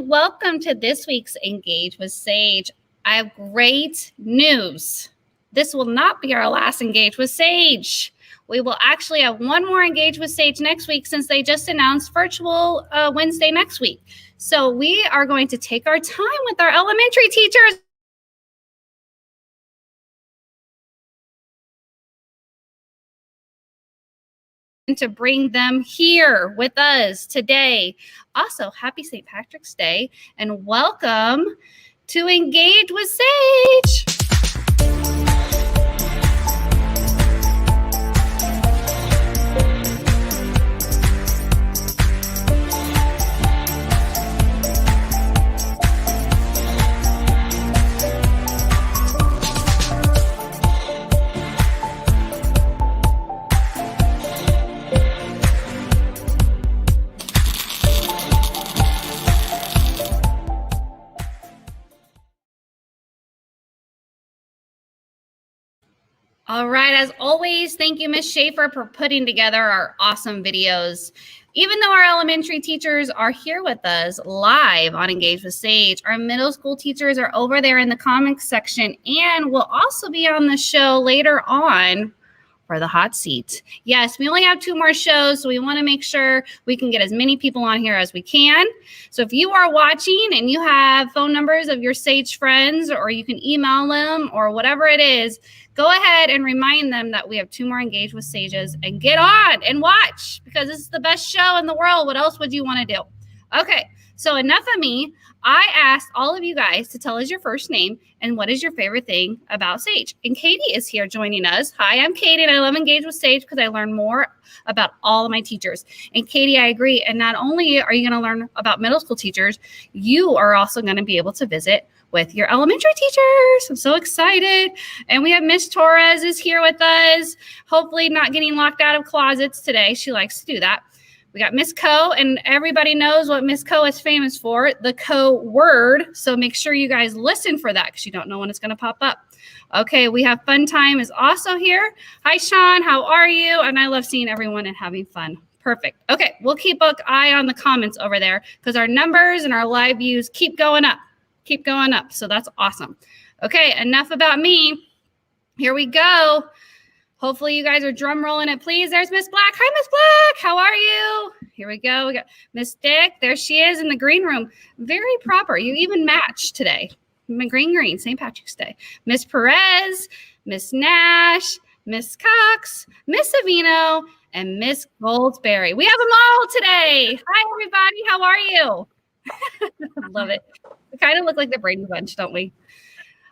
welcome to this week's Engage with Sage. I have great news. This will not be our last Engage with Sage. We will actually have one more Engage with Sage next week since they just announced virtual Wednesday next week. So we are going to take our time with our elementary teachers. To bring them here with us today. Also, happy St. Patrick's Day and welcome to Engage with Sage. All right, as always, thank you, Ms. Schaefer, for putting together our awesome videos. Even though our elementary teachers are here with us live on Engage with Sage, our middle school teachers are over there in the comments section and will also be on the show later on for the hot seat. Yes, we only have 2 more shows, so we want to make sure we can get as many people on here as we can. So if you are watching and you have phone numbers of your Sage friends, or you can email them or whatever it is, go ahead and remind them that we have 2 more Engage with Sages and get on and watch because this is the best show in the world. What else would you want to do? Okay, so enough of me. I asked all of you guys to tell us your first name and what is your favorite thing about Sage. And Katie is here joining us. Hi, I'm Katie, and I love Engage with Sage because I learn more about all of my teachers. And Katie, I agree. And not only are you going to learn about middle school teachers, you are also going to be able to visit with your elementary teachers. I'm so excited. And we have Miss Torres is here with us. Hopefully not getting locked out of closets today. She likes to do that. We got Miss Co, and everybody knows what Miss Co is famous for, the Co word. So make sure you guys listen for that because you don't know when it's going to pop up. Okay, we have Fun Time is also here. Hi, Sean. How are you? And I love seeing everyone and having fun. Perfect. Okay, we'll keep an eye on the comments over there because our numbers and our live views keep going up. Keep going up. So that's awesome. Okay, enough about me. Here we go. Hopefully you guys are drum rolling it, please. There's Miss Black. Hi, Miss Black. How are you? Here we go. We got Miss Dick. There she is in the green room. Very proper. You even matched today. Green, St. Patrick's Day. Miss Perez, Miss Nash, Miss Cox, Miss Savino, and Miss Goldsberry. We have them all today. Hi, everybody. How are you? Love it. We kind of look like the Brady Bunch, don't we?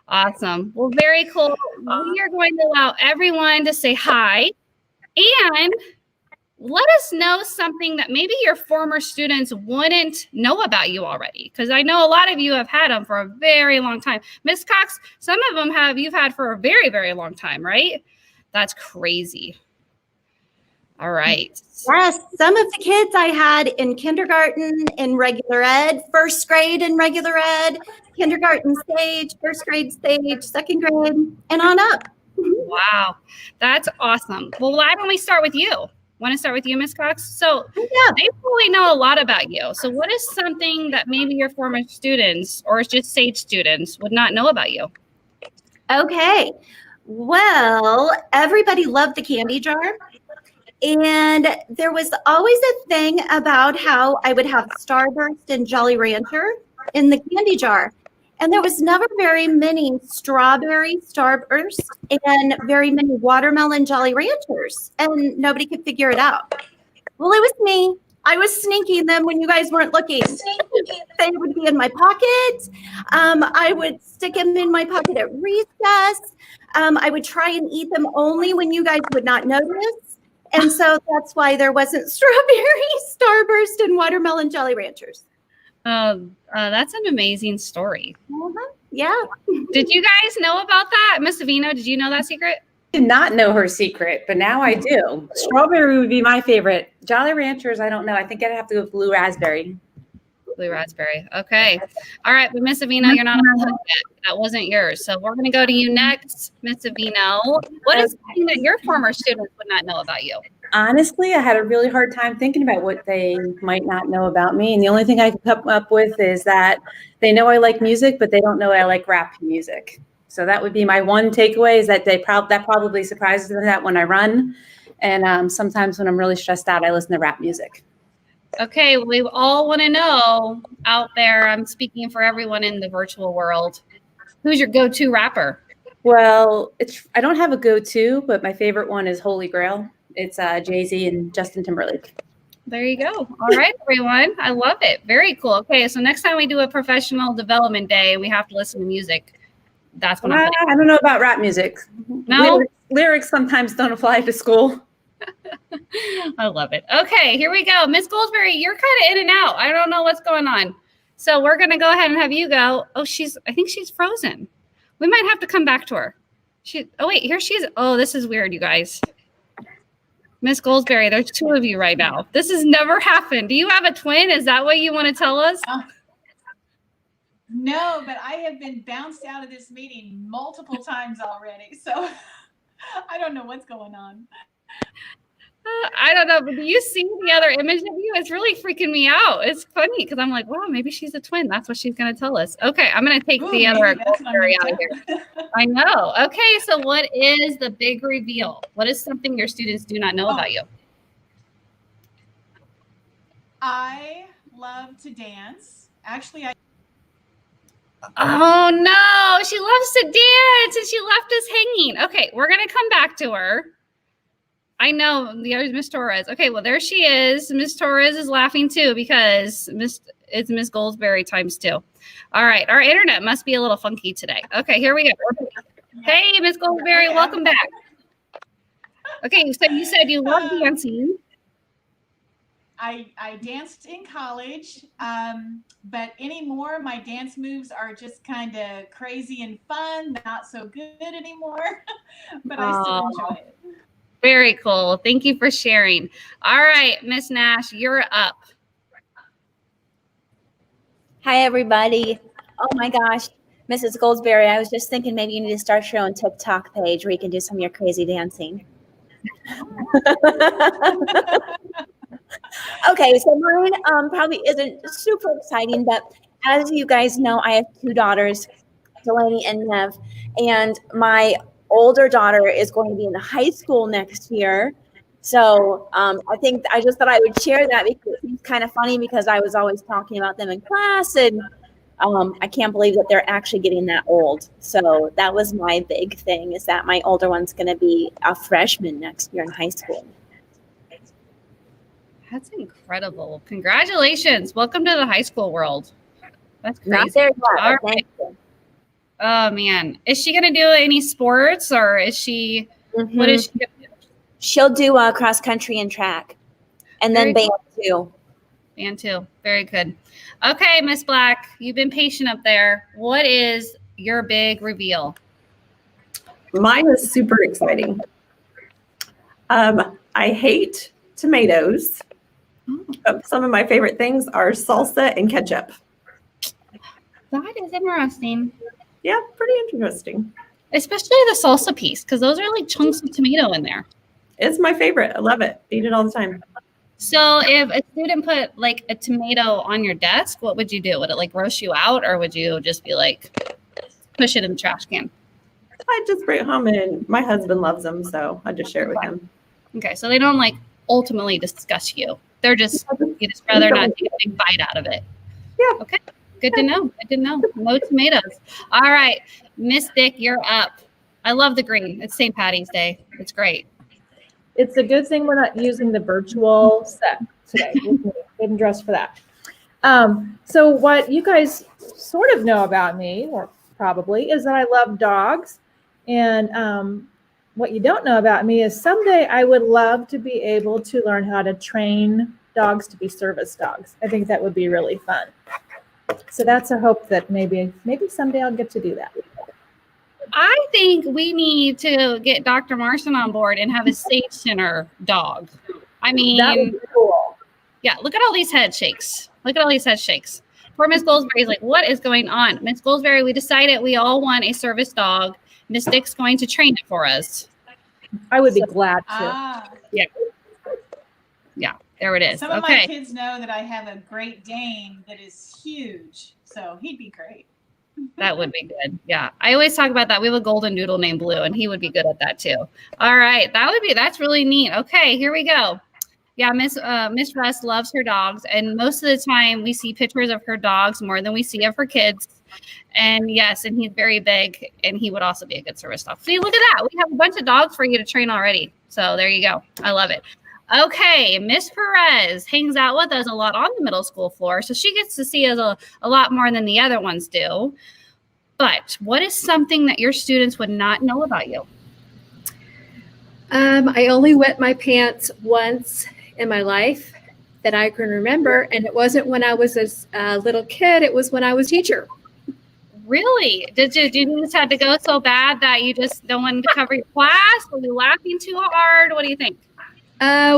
Awesome. Well, very cool. We are going to allow everyone to say hi and let us know something that maybe your former students wouldn't know about you already. Because I know a lot of you have had them for a very long time. Miss Cox, some of them you've had for a very, very long time, right? That's crazy. All right. Yes, some of the kids I had in kindergarten in regular ed, first grade in regular ed, kindergarten stage, first grade stage, second grade, and on up. Wow, that's awesome. Well, why don't we start with you? Want to start with you, Ms. Cox? So yeah, they probably know a lot about you. So what is something that maybe your former students or just Sage students would not know about you? Okay, well, everybody loved the candy jar. And there was always a thing about how I would have Starburst and Jolly Rancher in the candy jar. And there was never very many strawberry Starburst and very many watermelon Jolly Ranchers. And nobody could figure it out. Well, it was me. I was sneaking them when you guys weren't looking. They would be in my pocket. I would stick them in my pocket at recess. I would try and eat them only when you guys would not notice. And so that's why there wasn't strawberry, Starburst, and watermelon Jolly Ranchers. That's an amazing story. Yeah. Did you guys know about that? Miss Savino, did you know that secret? I did not know her secret, but now I do. Strawberry would be my favorite. Jolly Ranchers, I don't know. I think I'd have to go with blue raspberry. Blue raspberry. Okay. All right. But Miss Savino, you're not on the hook yet. That wasn't yours. So we're going to go to you next, Miss Savino. What is something that your former students would not know about you? Honestly, I had a really hard time thinking about what they might not know about me. And the only thing I could come up with is that they know I like music, but they don't know I like rap music. So that would be my one takeaway, is that that probably surprises them that when I run. And sometimes when I'm really stressed out, I listen to rap music. Okay, we all want to know out there, I'm speaking for everyone in the virtual world, who's your go-to rapper? Well, I don't have a go-to, but my favorite one is Holy Grail. It's Jay-Z and Justin Timberlake. There you go. All right, everyone. I love it. Very cool. Okay, so next time we do a professional development day and we have to listen to music, that's when I'm putting. I don't know about rap music. No? Lyrics sometimes don't apply to school. I love it. Okay, here we go. Miss Goldsberry, you're kind of in and out. I don't know what's going on. So we're going to go ahead and have you go. Oh, I think she's frozen. We might have to come back to her. Oh, wait, here she is. Oh, this is weird, you guys. Miss Goldsberry, there's two of you right now. This has never happened. Do you have a twin? Is that what you want to tell us? No, but I have been bounced out of this meeting multiple times already. So I don't know what's going on. I don't know, but do you see the other image of you? It's really freaking me out. It's funny because I'm like, wow, maybe she's a twin. That's what she's going to tell us. Okay, I'm going to take the other Goldsberry out of here. I know. Okay, so what is the big reveal? What is something your students do not know about you? I love to dance. Actually, Oh no, she loves to dance and she left us hanging. Okay, we're going to come back to her. I know the other Miss Torres. Okay, well, there she is. Miss Torres is laughing too because it's Miss Goldsberry times 2. All right, our internet must be a little funky today. Okay, here we go. Hey, Miss Goldsberry, welcome back. Okay, so you said you love dancing. I danced in college, but anymore, my dance moves are just kind of crazy and fun, not so good anymore, but I still enjoy it. Very cool. Thank you for sharing. All right, Miss Nash, you're up. Hi, everybody. Oh my gosh, Mrs. Goldsberry, I was just thinking maybe you need to start your own TikTok page where you can do some of your crazy dancing. Okay, so mine probably isn't super exciting, but as you guys know, I have 2 daughters, Delaney and Nev, and my older daughter is going to be in high school next year. So I think I just thought I would share that because it's kind of funny because I was always talking about them in class, and I can't believe that they're actually getting that old. So that was my big thing, is that my older one's going to be a freshman next year in high school. That's incredible. Congratulations. Welcome to the high school world. That's crazy. Not there yet, All but thank you. Oh, man. Is she going to do any sports or is she, what is she going to do? She'll do cross country and track, and then band too. Band too. Very good. Okay, Miss Black, you've been patient up there. What is your big reveal? Mine is super exciting. I hate tomatoes. Some of my favorite things are salsa and ketchup. That is interesting. Yeah, pretty interesting. Especially the salsa piece, because those are like chunks of tomato in there. It's my favorite. I love it. Eat it all the time. So if a student put like a tomato on your desk, what would you do? Would it like roast you out, or would you just be like, push it in the trash can? I just bring it home, and my husband loves them, so I just share it with him. Okay, so they don't like ultimately disgust you. They're just, you just rather not take a big bite out of it. Yeah. Okay. Good to know. Good to know. No tomatoes. All right. Miss Dick, you're up. I love the green. It's St. Patty's Day. It's great. It's a good thing we're not using the virtual set today. We didn't dress for that. So what you guys sort of know about me, or probably, is that I love dogs. And what you don't know about me is someday I would love to be able to learn how to train dogs to be service dogs. I think that would be really fun. So that's a hope that maybe someday I'll get to do that. I think we need to get Dr. Marson on board and have a Sage Center dog. I mean, That would be cool. Yeah, look at all these head shakes. Look at all these head shakes. Poor Miss Goldsberry's like, what is going on? Miss Goldsberry, we decided we all want a service dog. Miss Dick's going to train it for us. I would be glad to. Yeah. Yeah, there it is. Some of my Okay. kids know that I have a Great Dane that is huge, so he'd be great. That would be good. Yeah. I always talk about that. We have a golden doodle named Blue, and he would be good at that too. All right. That's really neat. Okay, here we go. Yeah, Miss Russ loves her dogs, and most of the time we see pictures of her dogs more than we see of her kids. And yes, and he's very big, and he would also be a good service dog. See, look at that. We have a bunch of dogs for you to train already. So there you go. I love it. Okay, Miss Perez hangs out with us a lot on the middle school floor, so she gets to see us a lot more than the other ones do. But what is something that your students would not know about you? I only wet my pants once in my life that I can remember, and it wasn't when I was a little kid. It was when I was a teacher. Really? Did you just have to go so bad that you just don't want to cover your class? Were you laughing too hard? What do you think?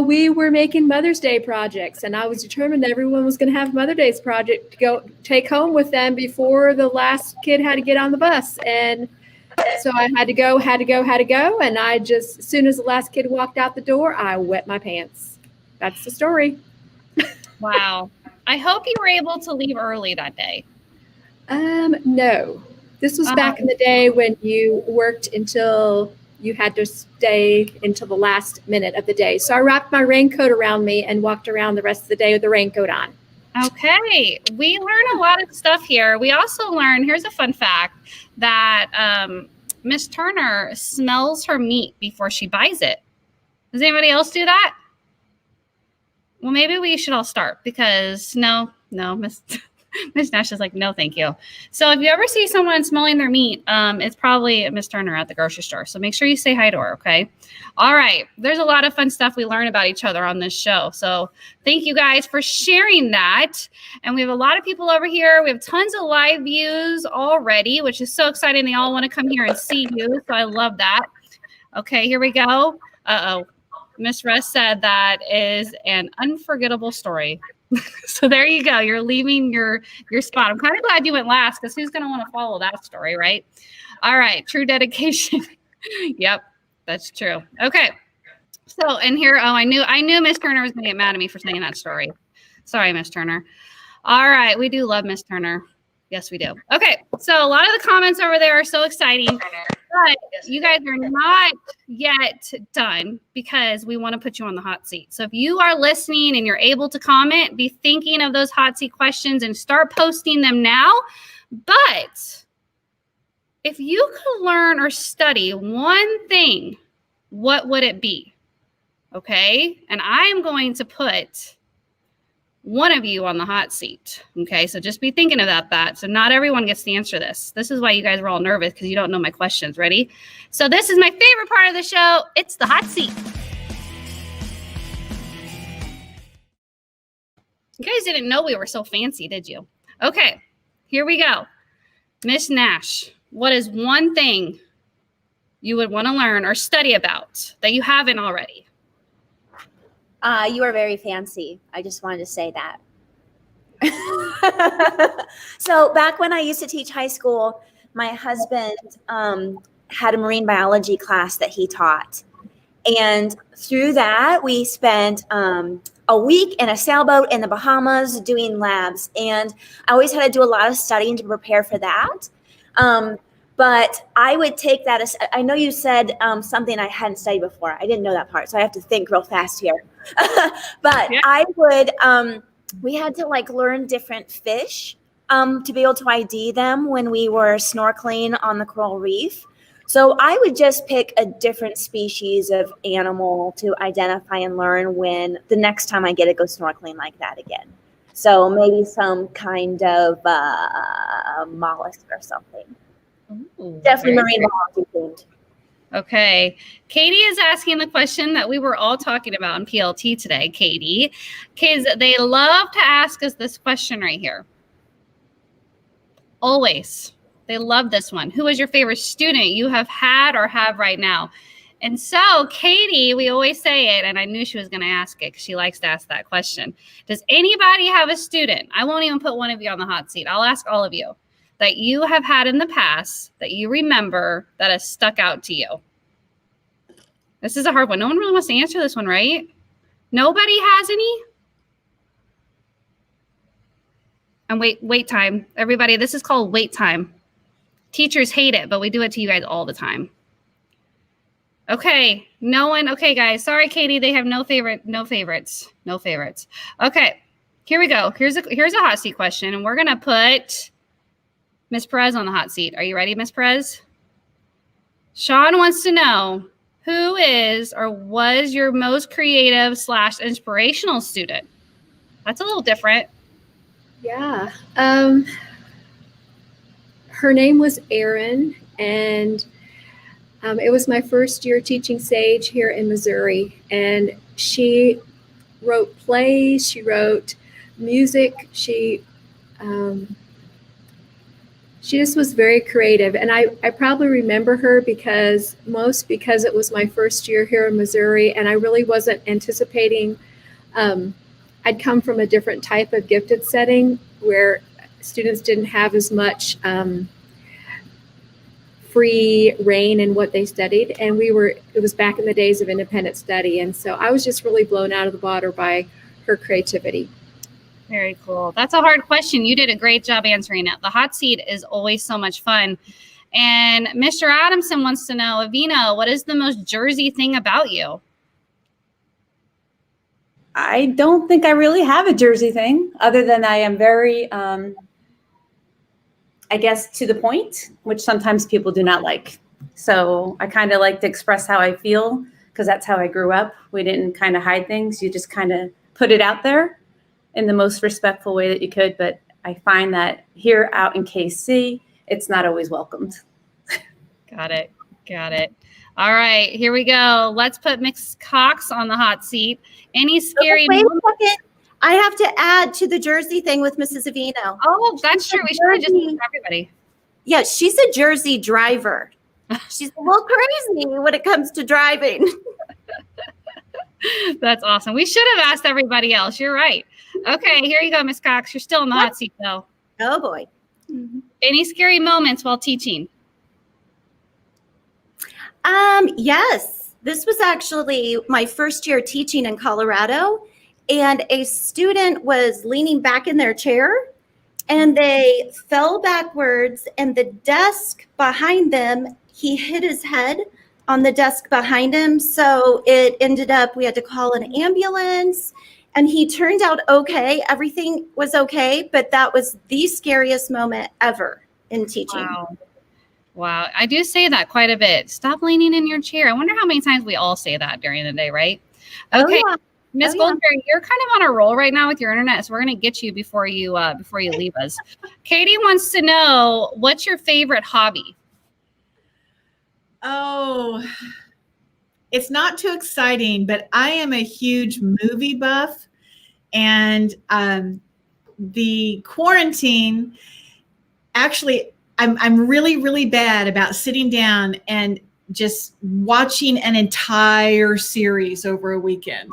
We were making Mother's Day projects, and I was determined that everyone was going to have Mother's Day project to go take home with them before the last kid had to get on the bus. And so I had to go. And I just, as soon as the last kid walked out the door, I wet my pants. That's the story. Wow. I hope you were able to leave early that day. No. This was back in the day when you worked until you had to stay until the last minute of the day. So I wrapped my raincoat around me and walked around the rest of the day with the raincoat on. Okay. We learn a lot of stuff here. We also learn, here's a fun fact, that Miss Turner smells her meat before she buys it. Does anybody else do that? Well, maybe we should all start because no, Miss Nash is like, no, thank you. So if you ever see someone smelling their meat, it's probably Miss Turner at the grocery store. So make sure you say hi to her, okay? All right. There's a lot of fun stuff we learn about each other on this show. So thank you guys for sharing that. And we have a lot of people over here. We have tons of live views already, which is so exciting. They all want to come here and see you. So I love that. Okay, here we go. Uh-oh. Miss Russ said that is an unforgettable story. So there you go. You're leaving your spot. I'm kind of glad you went last because who's going to want to follow that story, right? All right. True dedication. Yep, that's true. Okay. So, and here, I knew Miss Turner was going to get mad at me for saying that story. Sorry, Miss Turner. All right. We do love Miss Turner. Yes, we do. Okay. So a lot of the comments over there are so exciting. But you guys are not yet done because we want to put you on the hot seat. So if you are listening and you're able to comment, be thinking of those hot seat questions and start posting them now. But if you could learn or study one thing, what would it be? Okay. And I'm going to put one of you on the hot seat. Okay, so just be thinking about that. So not everyone gets to answer this. This is why you guys are all nervous because you don't know my questions. Ready? So this is my favorite part of the show. It's the hot seat. You guys didn't know we were so fancy, did you? Okay, here we go. Miss Nash, what is one thing you would want to learn or study about that you haven't already? You are very fancy. I just wanted to say that. So back when I used to teach high school, my husband had a marine biology class that he taught. And through that, we spent a week in a sailboat in the Bahamas doing labs. And I always had to do a lot of studying to prepare for that. But I would take that as, I know you said something I hadn't studied before. I didn't know that part, so I have to think real fast here. But yeah. I would, we had to like learn different fish to be able to ID them when we were snorkeling on the coral reef. So I would just pick a different species of animal to identify and learn when the next time I get to go snorkeling like that again. So maybe some kind of mollusk or something. Ooh, definitely marine biology themed. Okay. Katie is asking the question that we were all talking about in PLT today, Katie. Kids, they love to ask us this question right here. Always. They love this one. Who is your favorite student you have had or have right now? And so, Katie, we always say it, and I knew she was going to ask it because she likes to ask that question. Does anybody have a student? I won't even put one of you on the hot seat. I'll ask all of you. That you have had in the past that you remember that has stuck out to you? This is a hard one. No one really wants to answer this one, right? Nobody has any? And wait time. Everybody, this is called wait time. Teachers hate it, but we do it to you guys all the time. Okay, no one. Okay, guys. Sorry, Katie. They have no favorites. Okay, here we go. Here's a hot seat question, and we're gonna put Miss Perez on the hot seat. Are you ready, Miss Perez? Sean wants to know who is or was your most creative / inspirational student? That's a little different. Yeah. Her name was Erin, and it was my first year teaching Sage here in Missouri. And she wrote plays, she wrote music, she just was very creative. And I probably remember her because it was my first year here in Missouri, and I really wasn't anticipating. I'd come from a different type of gifted setting where students didn't have as much free reign in what they studied. And it was back in the days of independent study. And so I was just really blown out of the water by her creativity. Very cool. That's a hard question. You did a great job answering it. The hot seat is always so much fun. And Mr. Adamson wants to know, Avina, what is the most Jersey thing about you? I don't think I really have a Jersey thing other than I am very, I guess, to the point, which sometimes people do not like. So I kind of like to express how I feel because that's how I grew up. We didn't kind of hide things. You just kind of put it out there in the most respectful way that you could. But I find that here out in KC, it's not always welcomed. Got it. All right, here we go. Let's put Miss Cox on the hot seat. Any scary Wait moments? a second. I have to add to the Jersey thing with Mrs. Avino. Oh, that's true. We should have just asked everybody. Yeah, she's a Jersey driver. She's a little crazy when it comes to driving. That's awesome. We should have asked everybody else. You're right. Okay, here you go, Miss Cox. You're still in the hot seat, though. Oh, boy. Any scary moments while teaching? Yes. This was actually my first year teaching in Colorado, and a student was leaning back in their chair, and they fell backwards, and the desk behind them, he hit his head on the desk behind him. So it ended up, we had to call an ambulance, and he turned out okay. Everything was okay, but that was the scariest moment ever in teaching. Wow. I do say that quite a bit. Stop leaning in your chair. I wonder how many times we all say that during the day, right? Okay. Oh, yeah. Miss Goldberry, you're kind of on a roll right now with your internet, so we're going to get you before you leave us. Katie wants to know, what's your favorite hobby? Oh, it's not too exciting, but I am a huge movie buff, and the quarantine, actually, I'm really, really bad about sitting down and just watching an entire series over a weekend.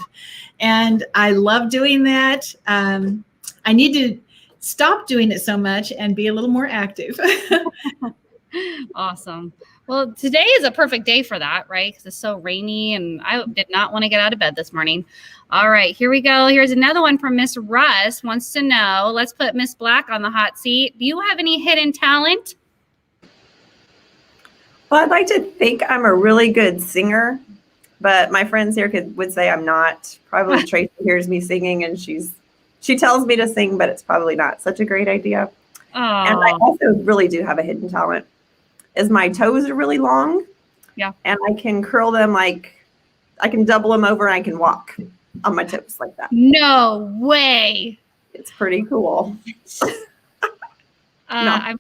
And I love doing that. I need to stop doing it so much and be a little more active. Awesome. Well, today is a perfect day for that, right? Because it's so rainy and I did not want to get out of bed this morning. All right, here we go. Here's another one from Miss Russ wants to know, let's put Miss Black on the hot seat. Do you have any hidden talent? Well, I'd like to think I'm a really good singer, but my friends here would say I'm not. Probably Tracy hears me singing and she tells me to sing, but it's probably not such a great idea. Oh. And I also really do have a hidden talent. Is my toes are really long. Yeah. And I can curl them I can double them over and I can walk on my toes like that. No way. It's pretty cool. I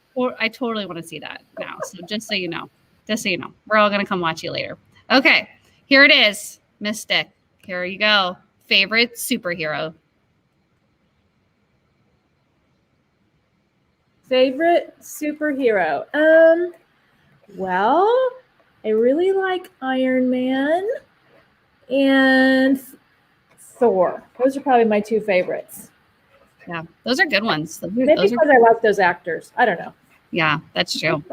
totally want to see that now. So just so you know, we're all going to come watch you later. Okay, here it is, Miss Stick. Here you go. Favorite superhero. Favorite superhero. Well, I really like Iron Man and Thor. Those are probably my two favorites. Yeah, those are good ones. Maybe because I like those actors. I don't know. Yeah, that's true.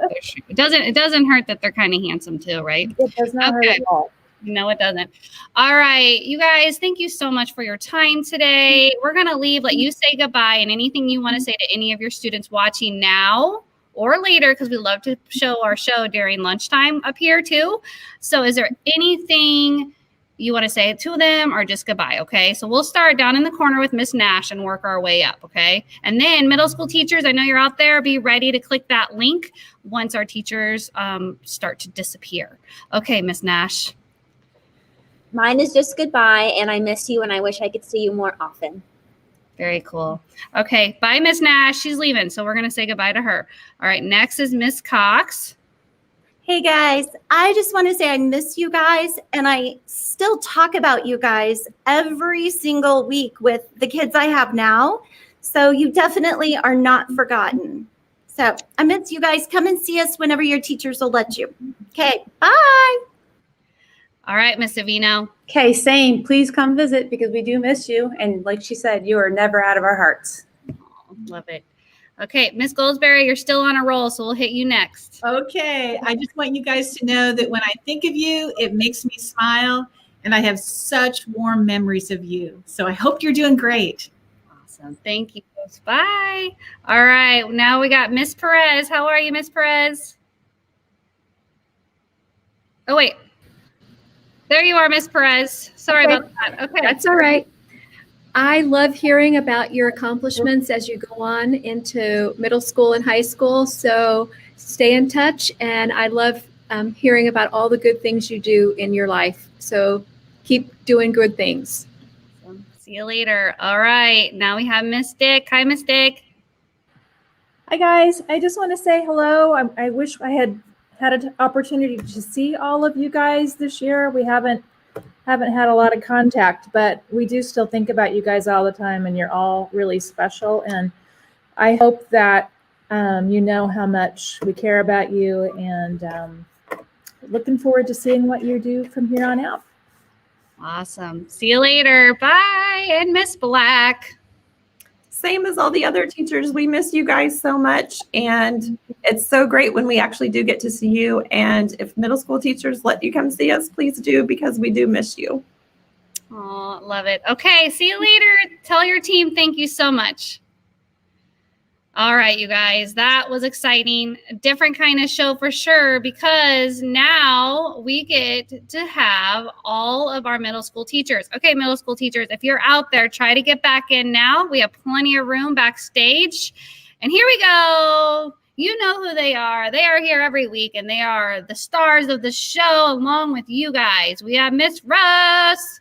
It doesn't hurt that they're kind of handsome too, right? It does not hurt at all. No, it doesn't. All right, you guys, thank you so much for your time today. We're going to let you say goodbye, and anything you want to say to any of your students watching now or later, because we love to show our show during lunchtime up here too. So is there anything you want to say to them, or just goodbye? Okay, so we'll start down in the corner with Miss Nash and work our way up. Okay, and then middle school teachers, I know you're out there, be ready to click that link once our teachers start to disappear. Okay, Miss Nash. Mine is just goodbye, and I miss you, and I wish I could see you more often. Very cool. Okay, bye, Miss Nash. She's leaving, so we're going to say goodbye to her. All right, next is Miss Cox. Hey guys, I just want to say I miss you guys, and I still talk about you guys every single week with the kids I have now. So you definitely are not forgotten. So I miss you guys. Come and see us whenever your teachers will let you. Okay, bye. All right, Miss Savino. Okay, same. Please come visit because we do miss you. And like she said, you are never out of our hearts. Love it. Okay, Miss Goldsberry, you're still on a roll, so we'll hit you next. Okay. I just want you guys to know that when I think of you, it makes me smile, and I have such warm memories of you. So I hope you're doing great. Awesome. Thank you. Bye. All right, now we got Miss Perez. How are you, Miss Perez? Oh, wait. There you are, Miss Perez. Sorry about that. Okay. That's all right. I love hearing about your accomplishments as you go on into middle school and high school. So stay in touch. And I love hearing about all the good things you do in your life. So keep doing good things. See you later. All right. Now we have Miss Dick. Hi, Miss Dick. Hi guys, I just want to say hello. I wish I had an opportunity to see all of you guys this year. We haven't had a lot of contact, but we do still think about you guys all the time, and you're all really special. And I hope that you know how much we care about you, and looking forward to seeing what you do from here on out. Awesome. See you later. Bye. And Miss Black. Same as all the other teachers, we miss you guys so much. And it's so great when we actually do get to see you. And if middle school teachers let you come see us, please do, because we do miss you. Oh, love it. Okay. See you later. Tell your team thank you so much. All right, you guys, that was exciting. A different kind of show for sure, because now we get to have all of our middle school teachers. Okay, middle school teachers, if you're out there, try to get back in now. We have plenty of room backstage. And here we go. You know who they are. They are here every week, and they are the stars of the show along with you guys. We have Miss Russ,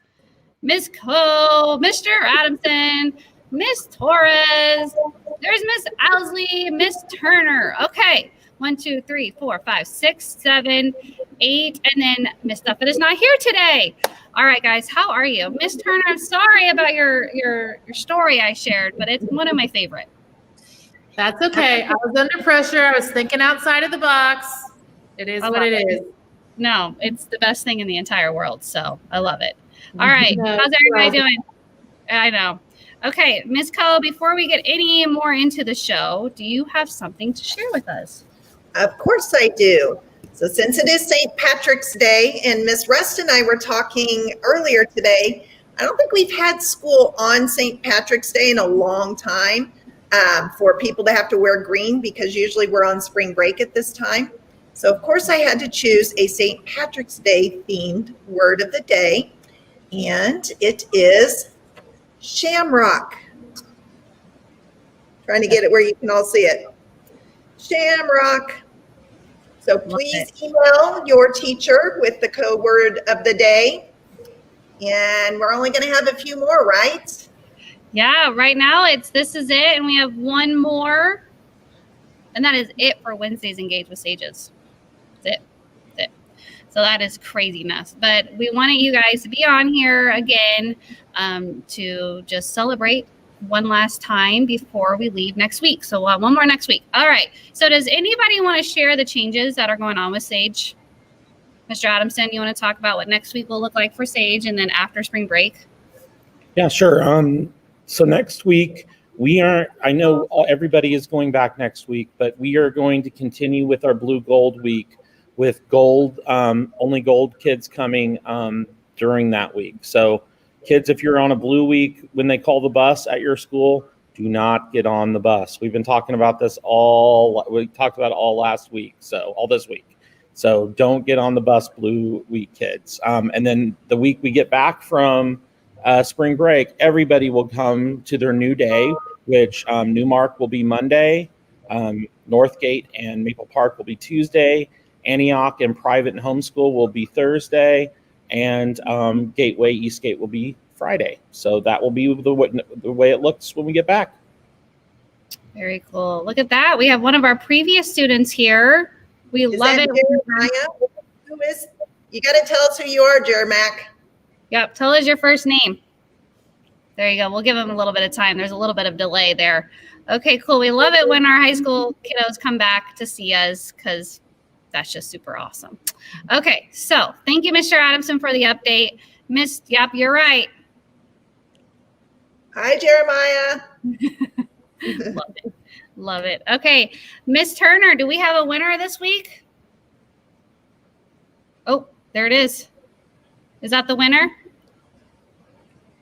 Miss Cole, Mr. Adamson, Miss Torres. There's Miss Owsley, Miss Turner. Okay. 1, 2, 3, 4, 5, 6, 7, 8. And then Miss Duffett is not here today. All right, guys. How are you? Miss Turner, I'm sorry about your story I shared, but it's one of my favorite. That's okay. I was under pressure. I was thinking outside of the box. It is what it is. No, it's the best thing in the entire world. So I love it. All right. No, How's everybody doing? I know. Okay, Ms. Coe, before we get any more into the show, do you have something to share with us? Of course I do. So since it is St. Patrick's Day, and Miss Rust and I were talking earlier today, I don't think we've had school on St. Patrick's Day in a long time for people to have to wear green, because usually we're on spring break at this time. So of course I had to choose a St. Patrick's Day themed word of the day, and it is shamrock. Trying to get it where you can all see it. Shamrock. So please email your teacher with the code word of the day. And we're only going to have a few more, right? Yeah, right now this is it. And we have one more. And that is it for Wednesday's Engage with Sages. That's it. So that is craziness. But we wanted you guys to be on here again to just celebrate one last time before we leave next week. So one more next week. All right. So does anybody want to share the changes that are going on with Sage? Mr. Adamson, you want to talk about what next week will look like for Sage and then after spring break? Yeah, sure. So next week, I know everybody is going back next week, but we are going to continue with our Blue Gold Week with gold, only gold kids coming during that week. So kids, if you're on a blue week, when they call the bus at your school, do not get on the bus. We've been talking about this we talked about it all last week, so all this week. So don't get on the bus blue week, kids. And then the week we get back from spring break, everybody will come to their new day, which Newmark will be Monday, Northgate and Maple Park will be Tuesday, Antioch and private and homeschool will be Thursday, and Gateway Eastgate will be Friday. So that will be the way it looks when we get back. Very cool. Look at that. We have one of our previous students here. We love it. Jeremiah? Who is? You got to tell us who you are, Jermac. Yep. Tell us your first name. There you go. We'll give them a little bit of time. There's a little bit of delay there. Okay, cool. We love it when our high school kiddos come back to see us because that's just super awesome. Okay, so thank you, Mr. Adamson, for the update. Yep, you're right. Hi, Jeremiah. Love it. Love it. Okay, Miss Turner, do we have a winner this week? Oh, there it is. Is that the winner?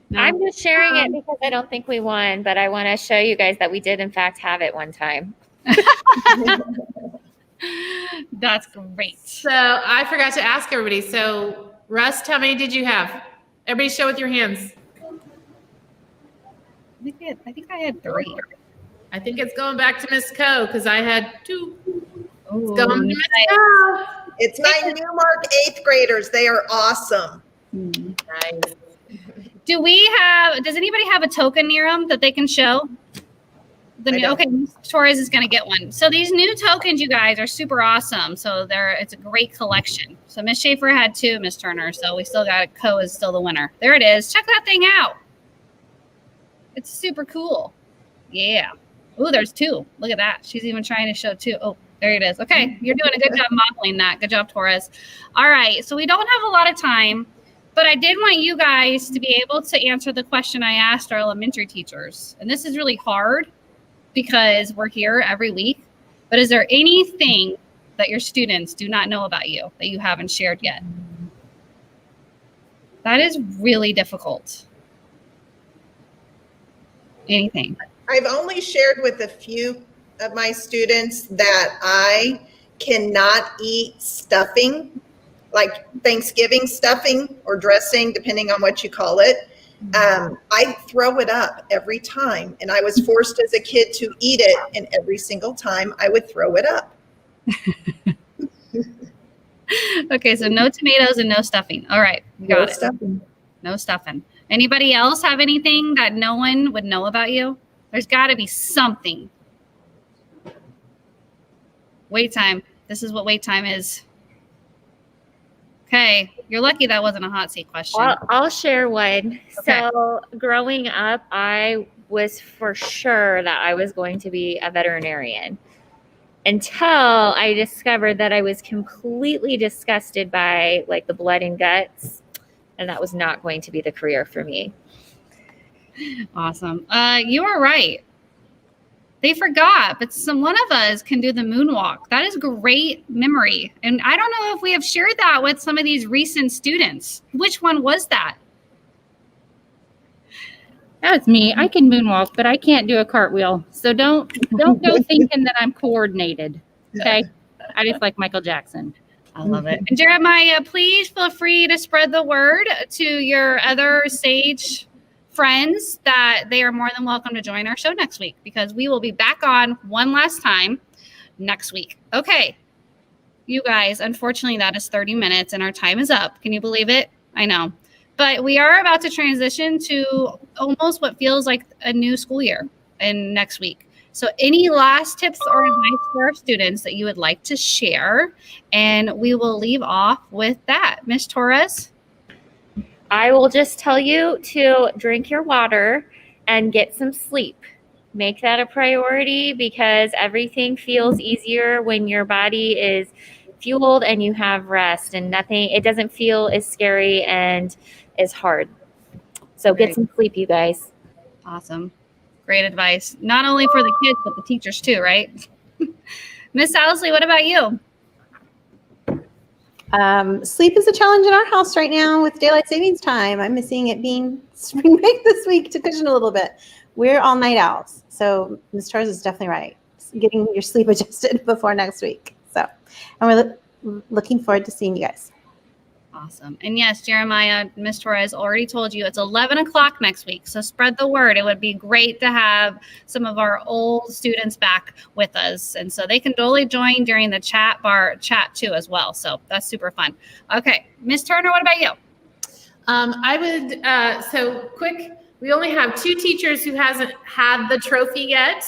No. I'm just sharing it because I don't think we won, but I want to show you guys that we did in fact have it one time. That's great. So I forgot to ask everybody. So Russ, how many did you have? Everybody show with your hands. I think I had 3. I think it's going back to Miss Co because I had 2. Ooh, It's going to Miss nice. Co. It's my Newmark 8th graders. They are awesome. Nice. Does anybody have a token near them that they can show? Okay, Torres is going to get one. So these new tokens, you guys, are super awesome. So it's a great collection. So Miss Schaefer had 2, Miss Turner. So we still got Co is still the winner. There it is. Check that thing out. It's super cool. Yeah. Ooh, there's 2. Look at that. She's even trying to show 2. Oh, there it is. Okay, you're doing a good job modeling that. Good job, Torres. All right, so we don't have a lot of time, but I did want you guys to be able to answer the question I asked our elementary teachers. And this is really hard because we're here every week. But is there anything that your students do not know about you that you haven't shared yet? That is really difficult. Anything? I've only shared with a few of my students that I cannot eat stuffing, like Thanksgiving stuffing or dressing, depending on what you call it. I throw it up every time, and I was forced as a kid to eat it, and every single time I would throw it up. Okay, so no tomatoes and no stuffing. All right, we got it. Stuffing. No stuffing. Anybody else have anything that no one would know about you? There's got to be something. Wait time. This is what wait time is. Okay, you're lucky that wasn't a hot seat question. I'll share one. Okay. So growing up, I was for sure that I was going to be a veterinarian until I discovered that I was completely disgusted by like the blood and guts, and that was not going to be the career for me. Awesome. You are right. They forgot, but one of us can do the moonwalk. That is great memory. And I don't know if we have shared that with some of these recent students. Which one was that? That was me. I can moonwalk, but I can't do a cartwheel. So don't go thinking that I'm coordinated. Okay. I just like Michael Jackson. I love it. And Jeremiah, please feel free to spread the word to your other Sage friends that they are more than welcome to join our show next week because we will be back on one last time next week. Okay. You guys, unfortunately, that is 30 minutes and our time is up. Can you believe it? I know. But we are about to transition to almost what feels like a new school year in next week. So any last tips or advice for our students that you would like to share? And we will leave off with that. Ms. Torres? I will just tell you to drink your water and get some sleep. Make that a priority because everything feels easier when your body is fueled and you have rest and it doesn't feel as scary and as hard. So get some sleep, you guys. Awesome. Great advice. Not only for the kids, but the teachers too, right? Miss Owsley, what about you? Sleep is a challenge in our house right now with daylight savings time. I'm missing it being spring break this week to cushion a little bit. We're all night owls. So Ms. Torres is definitely right. Getting your sleep adjusted before next week. So, and we're looking forward to seeing you guys. Awesome. And yes, Jeremiah, Ms. Torres already told you it's 11 o'clock next week. So spread the word. It would be great to have some of our old students back with us. And so they can totally join during the chat too as well. So that's super fun. Okay. Ms. Turner, what about you? I would, so quick, we only have 2 teachers who hasn't had the trophy yet.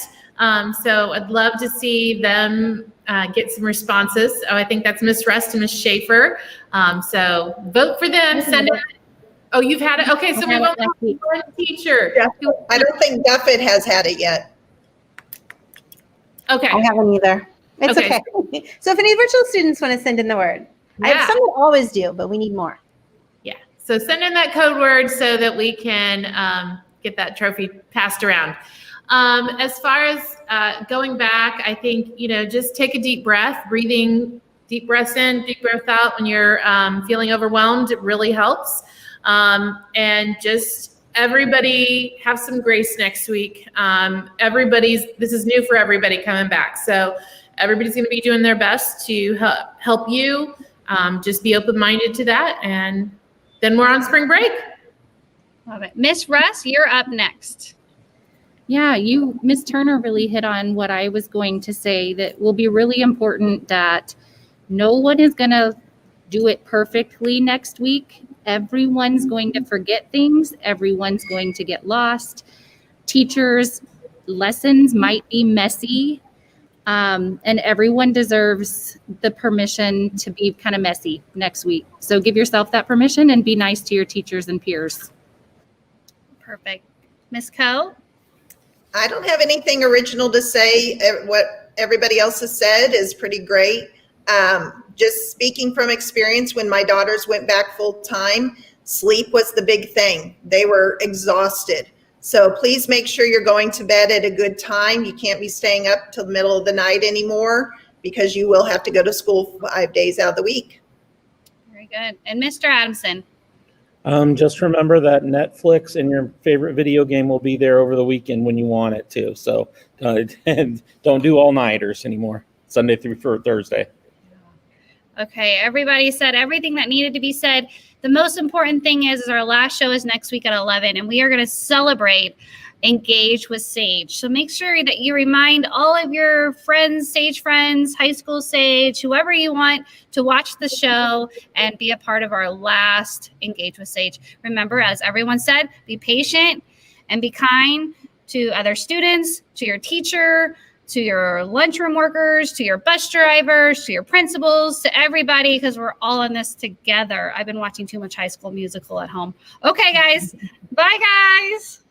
So I'd love to see them get some responses. Oh, I think that's Miss Rust and Miss Schaefer. So vote for them. Send it. Oh, you've had it? Okay, so we won't have one teacher. Yeah, I don't think Duffet has had it yet. Okay. I haven't either. It's okay. So if any virtual students want to send in the word, I have some that always do, but we need more. Yeah. So send in that code word so that we can get that trophy passed around. As far as going back, I think, just take a deep breath, breathing deep breaths in, deep breath out when you're feeling overwhelmed. It really helps. And just everybody have some grace next week. This is new for everybody coming back. So everybody's going to be doing their best to help you. Just be open-minded to that. And then we're on spring break. Love it. Miss Russ, you're up next. Yeah, Ms. Turner really hit on what I was going to say, that will be really important, that no one is going to do it perfectly next week. Everyone's going to forget things. Everyone's going to get lost. Teachers' lessons might be messy, and everyone deserves the permission to be kind of messy next week. So give yourself that permission and be nice to your teachers and peers. Perfect. Ms. Coe? I don't have anything original to say. What everybody else has said is pretty great. Just speaking from experience, when my daughters went back full time, sleep was the big thing. They were exhausted. So please make sure you're going to bed at a good time. You can't be staying up till the middle of the night anymore, because you will have to go to school 5 days out of the week. Very good. And Mr. Adamson? Just remember that Netflix and your favorite video game will be there over the weekend when you want it to. So and don't do all-nighters anymore, Sunday through Thursday. Okay, everybody said everything that needed to be said. The most important thing is our last show is next week at 11, and we are going to celebrate Engage with Sage. So make sure that you remind all of your friends, Sage friends, high school Sage, whoever you want to watch the show and be a part of our last Engage with Sage. Remember, as everyone said, be patient and be kind to other students, to your teacher, to your lunchroom workers, to your bus drivers, to your principals, to everybody, because we're all in this together. I've been watching too much High School Musical at home. Okay, guys. Bye, guys.